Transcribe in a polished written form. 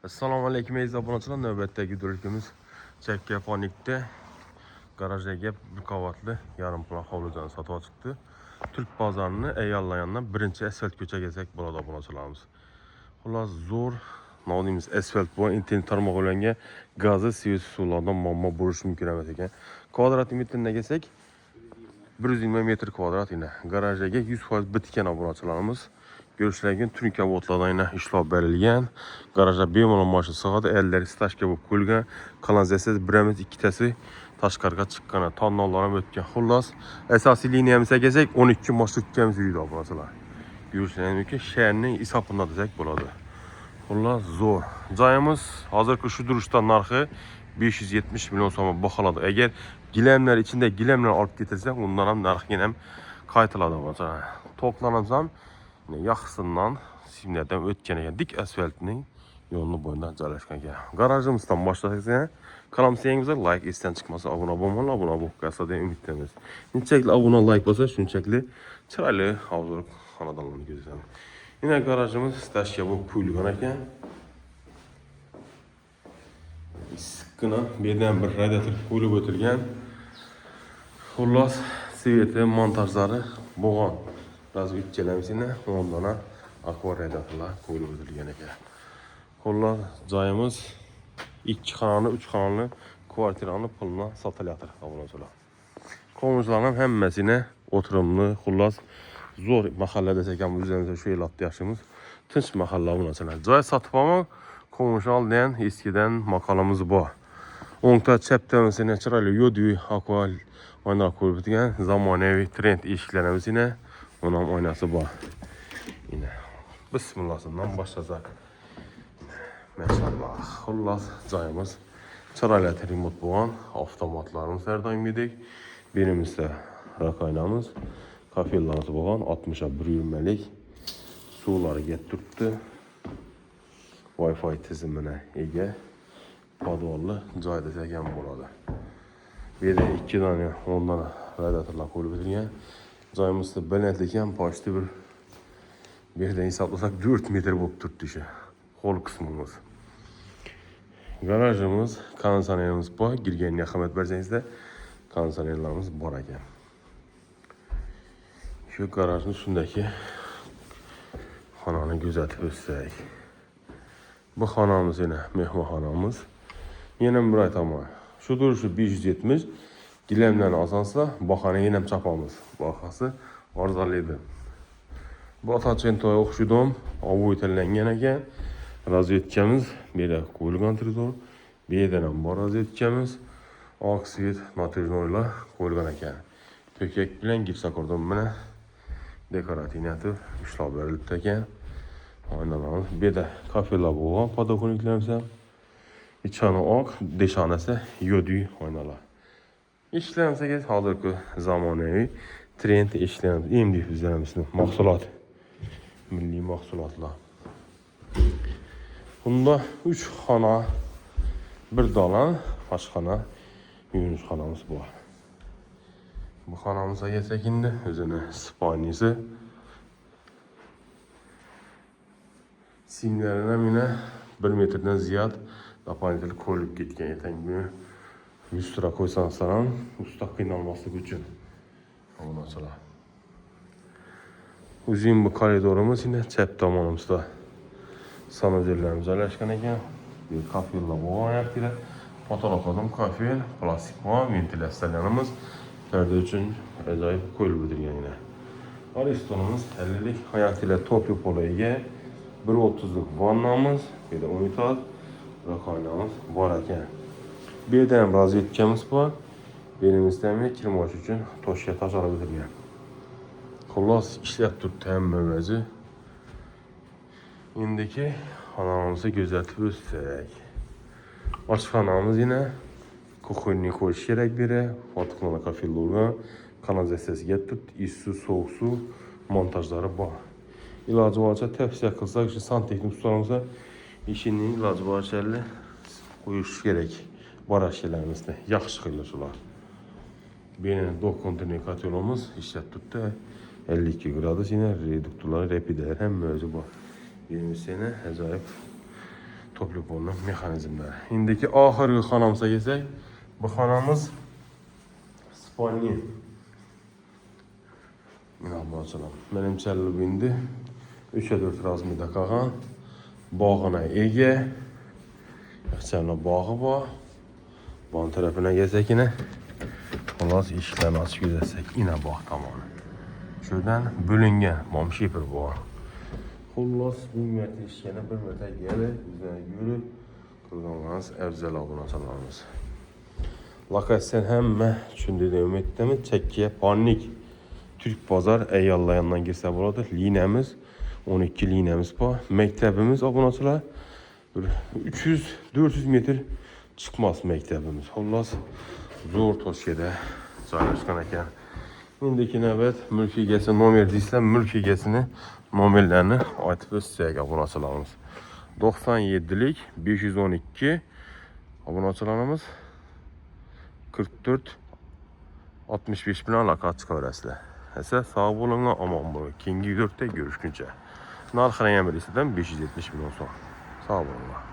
Assalomu alaykum aziz obunachilar. Navbatdagi videoligimiz Chakkaponikda garajga bir qavatli yarim quloq hovlidan sotib chiqdi. Turk bozorini egallagandan birinchi asfalt ko'cha kelsak bo'ladi obunachilarimiz. Xullas zo'r no'nimiz asfalt bu internet tarmog'ilarga gazi suyuq suvlardan muammo bo'lishi mumkin emas ekan. Kvadrat metrga kelsak 120 metr kvadrat yine. Garajga 100% bitgan obunachilarimiz. Görüşlərgən tüm kabotlardan işlab berilgan. Garaja bemalol mashina sig'adi, elləri stashka bo'lib qo'yilgan. Kanalizasiya birimiz ikkitasi tashqariga chiqqan, tonnallar ham o'tgan. Xullas, asosiy liniyamizga kelsak 12 marshrutkamiz yuradi obunachilar. Görüşlərgən shaharning isapında desak bo'ladi. Xullas, zo'r. Joyimiz hozirgi shu durishda narxi 570 milyon so'm baholadi. Agar gilamlar ichida gilamlar olib ketilsa, undan ham narxi ham qaytiladi obunachilar. To'qlanamiz ham yaxşısından simlerden o'tgan ekan, dik asfaltning yo'lini bo'yidan joylashgan ekan. Garajimizdan boshlasak, kanalimizni like esdan chiqmasa obuna bo'lmanglar, obuna bo'lib qolsa deb umid qilamiz. Nechakli obuna like bo'lsa, shunchakli chiroyli hozir xonadonlarni ko'rsatamiz. Yine garajimiz tashga bo'lib qo'yilgan ekan. Issiqqina bu yerdan bir radiator qo'yilib o'tilgan. Xullas, sveti montajlari bo'lgan. Razı ütçelemesine ondan akvaryadatılar koyulup ödülgen ekan. Xullas, joyimiz 2 xonali, 3 xonali kvartirani puluna satılayotir obunachilar. Komşularning hammasini o'tirimli, xullas zo'r mahalla desak ham o'zimizda shu elatda yashaymiz. Tinch mahalla obunachilar. Joy sotib olmoq, komşu degan eskidan maqolamiz bor. O'ngta chaptamasini chiroyli yo'di akval oynalar qo'yib o'tgan zamonaviy trend eshiklarimizni onun oynası bu. Yine bismillah'ından başlasak. Maşallah. Xullas joyimiz chiroyli remote bo'lgan, avtomatlarimiz har doim yedik. Birimizda rakaynamiz, kafelarimiz bo'lgan, 60 120lik suvlari kelib turibdi. Wi-Fi tizimine ega podvolli joy desak ham bo'ladi. Bu yerda 2 dona ondan radiatorlar qo'yilib o'tilgan. Joyimizda balandlik ham pochta bir yerdan hisoblasak 4 metr bo'lib turibdi o'sha qo'l qismimiz. Garajimiz, konditsionerimiz bor. Girganiga rahmat bersangizda konditsionerlarimiz bor ekan. Shu garajning shundaki xonani kuzatib o'tsak. Bu xonamiz yana mehmonxonamiz. Yana bir aytaman. Shu durishi 570 gilamlarni olsansa, bahona yana ham chopamiz. Bahasi arzonlaydi. Bu atachentga o'xshidim, ovoy tanlangan ekan. Razvetkamiz bera qo'yilgan turizor. Bu yerdan ham bor razvetkamiz. Oqsvet natrijnoylar qo'yilgan ekan. To'kak bilan gipsokordon bilan dekorativ ishlab berilibdi ekan. Oynalarimiz bu yerda kafelar bo'lgan, podokонniklarimiz ham. İçanı oq, deshonasi yodi oynalar. İşlemimizga hozirgi zamonaviy trend ishlarimiz, endi bizlarimizning mahsulot, milliy mahsulotlar. Bunda 3 xona, bir dalan, oshxona, yuvinish xonamiz bor. Bu xonamizga kelsak endi o'zini spaniyasi. Simlarına yine 1 metrden ziyad doполнительно qo'yilib ketgan ekan. 100 lira qo'ysangiz ham usta qiynalmaslik uchun. Obunachilar. Uzun bu koridorimiz yine chap tomonimizda sanojerlarimiz joylashgan ekan. Bu kafellar bo'lgan yerda. Potoloqdan kafel, plastik va ventilyatsiyalarimiz perde uchun ajoyib qo'yilib o'tilgan yine. Aristonimiz 50lik hayotiylar to'pi polaga 1.30lik vannamiz, bir de unitaz rakonamiz bor ekan. Bu yerda ham razvetkamiz bor. Berimizda ham kirmoch uchun toshga tashlab o'tilgan. Xullas ishlab turibdi hammamizni. Endiki xonamizni kuzatib o'tsak. Oshxonamiz yine kuxonniy qo'yish kerak biri, fotoxona kafe bo'lgan, kanalizasiyasiga turibdi, issiq sovuq suv montajlari bor. İlacı boricha tavsiya qilsak, shu santexnik ustalarimizni ishini iloji boricha qo'yish kerak. Barashlarimizni yaxshi qilib ular. Beni dokunturni katyolumuz ishlab turibdi. 52 gradus yine reduktorlar, repideler hem mevzu bor. Benim sene ajoyib Topluponun mexanizmleri. İndiki ahırgı xanamıza geçsek, bu xanamız Spaniya. İnanmazsınam. Benim çəlli bindi. 3'e 4 razmida qalğan. Bağına ege. Yaxçəlinə bağı var. Bağın tərəfinə geçsək yine. Xalas işlərini açıb gözəsək. Yine bağ tamamı. Şuradan bölüngen. Mam şipir var. Xullas bir mərtə işləyənə bir mərtə gəlir. Üzərə yürü. Qılğanlarınız əvzəl abunaçalarımız. Lokasyon həmmə üçün dediyim etdəmi çəkkiyə panik. Türk Bazar Eyyallayandan girsə burada linemiz 12 linemiz var. Məktəbimiz abunaçılar 300-400 metr çıxmaz məktəbimiz. Xullas zor Toskədə caylaşqan ekan. İndiki növbət mülk egəsi nomer deyilsə mülk egesini nomerlərini aytıb istəyək abunaçılarımız. 97'lik 512 abunaçılarımız 44 65 bin alaka çıqa verəsilər. Həsə sağ olun, aman bu. Kingi 4'te görüşkünce. Narxına yeməlisədən 570 bin olsun. Sağ olun.